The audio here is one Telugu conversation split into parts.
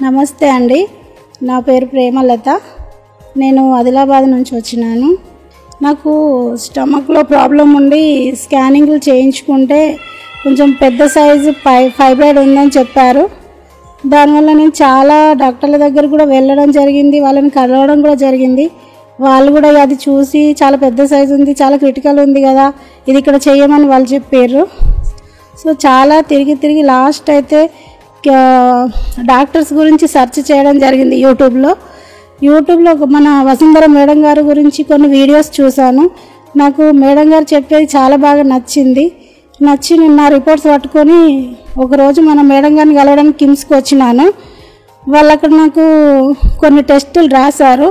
నమస్తే అండి, నా పేరు ప్రేమలత. నేను ఆదిలాబాద్ నుంచి వచ్చినాను. నాకు స్టమక్లో ప్రాబ్లం ఉండి స్కానింగ్లు చేయించుకుంటే కొంచెం పెద్ద సైజు ఫైబ్రాయిడ్ ఉందని చెప్పారు. దానివల్ల నేను చాలా డాక్టర్ల దగ్గర కూడా వెళ్ళడం జరిగింది, వాళ్ళని కలవడం కూడా జరిగింది. వాళ్ళు కూడా అది చూసి చాలా పెద్ద సైజు ఉంది, చాలా క్రిటికల్ ఉంది కదా, ఇది ఇక్కడ చేయమని వాళ్ళు చెప్పారు. సో చాలా తిరిగి లాస్ట్ అయితే డాక్టర్స్ గురించి సెర్చ్ చేయడం జరిగింది యూట్యూబ్లో మన వసుంధర మేడం గారి గురించి కొన్ని వీడియోస్ చూశాను. నాకు మేడం గారు చెప్పేది చాలా బాగా నచ్చి నేను నా రిపోర్ట్స్ పట్టుకొని ఒకరోజు మన మేడం గారిని కలవడానికి కిమ్స్కి వచ్చినాను. వాళ్ళు అక్కడ నాకు కొన్ని టెస్టులు రాశారు.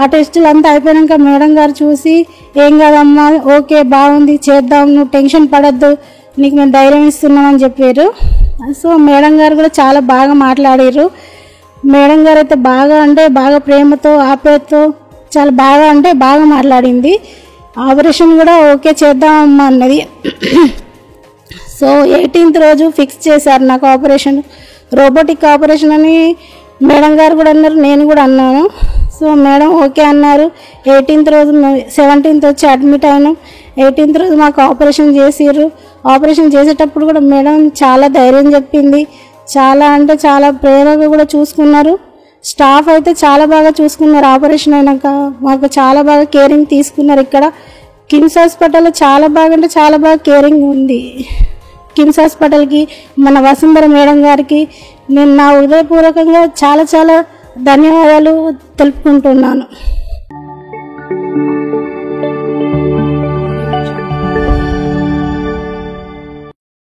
ఆ టెస్టులు అంతా అయిపోయాక మేడం గారు చూసి, ఏం కాదమ్మా, ఓకే బాగుంది, చేద్దాం, నువ్వు టెన్షన్ పడద్దు, నీకు మేము ధైర్యం ఇస్తున్నామని చెప్పారు. సో మేడం గారు కూడా చాలా బాగా మాట్లాడారు. మేడం గారు అయితే బాగా ప్రేమతో ఆప్యాయతతో చాలా బాగా మాట్లాడింది. ఆపరేషన్ కూడా ఓకే చేద్దామమ్మా అన్నది. సో 18th రోజు ఫిక్స్ చేశారు నాకు ఆపరేషన్, రోబోటిక్ ఆపరేషన్ అని మేడం గారు కూడా అన్నారు, నేను కూడా అన్నాను. సో మేడం ఓకే అన్నారు. 18th రోజు 17th వచ్చి అడ్మిట్ అయినాం. 18th రోజు మాకు ఆపరేషన్ చేసిర్రు. ఆపరేషన్ చేసేటప్పుడు కూడా మేడం చాలా ధైర్యం చెప్పింది, చాలా ప్రేమగా కూడా చూసుకున్నారు. స్టాఫ్ అయితే చాలా బాగా చూసుకున్నారు. ఆపరేషన్ అయినాక మాకు చాలా బాగా కేరింగ్ తీసుకున్నారు. ఇక్కడ కిమ్స్ హాస్పిటల్లో చాలా బాగా కేరింగ్ ఉంది. కిమ్స్ హాస్పిటల్కి, మన వసుంధర మేడం గారికి నేను నా హృదయపూర్వకంగా చాలా ధన్యవాదాలు తెలుపుకుంటున్నాను.